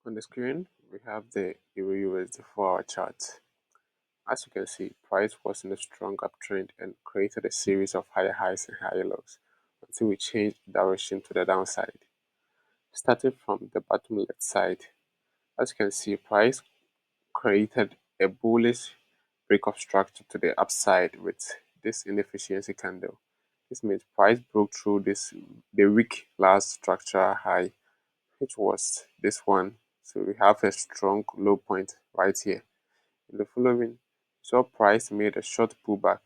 On the screen, we have the EUR/USD 4-hour chart. As you can see, price was in a strong uptrend and created a series of higher highs and higher lows until we changed direction to the downside. Starting from the bottom left side, as you can see, price created a bullish break of structure to the upside with this inefficiency candle. This means price broke through the weak last structural high, which was this one. So we have a strong low point right here. In the following, saw price made a short pullback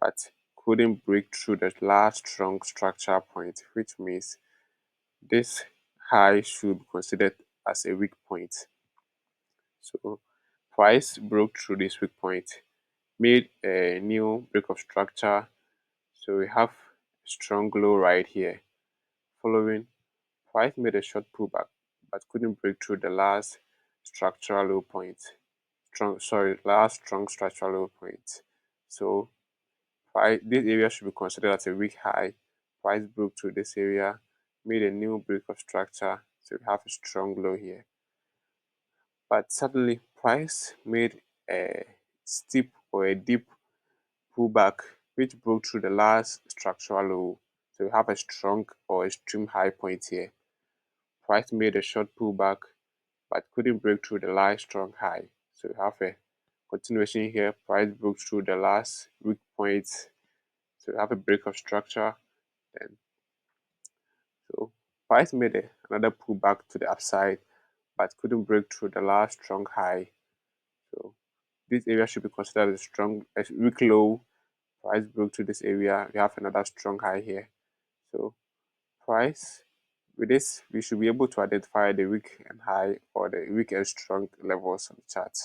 but couldn't break through the last strong structural point, which means this high should be considered as a weak point. So price broke through this weak point, made a new break of structure. So we have a strong low right here. Following, price made a short pullback but couldn't break through the last structural low point. Last strong structural low point. So this area should be considered as a weak high. Price broke through this area, made a new break of structure. So we have a strong low here. But suddenly, price made a steep or a deep pullback, which broke through the last structural low. So we have a strong or extreme high point here. Price made a short pullback, but couldn't break through the last strong high. So we have a continuation here. Price broke through the last weak point. So we have a break of structure. Then so price made another pullback to the upside, but couldn't break through the last strong high. So this area should be considered as weak low. Price broke through this area. We have another strong high here. So price with this, we should be able to identify the weak and high or the weak and strong levels on the chart.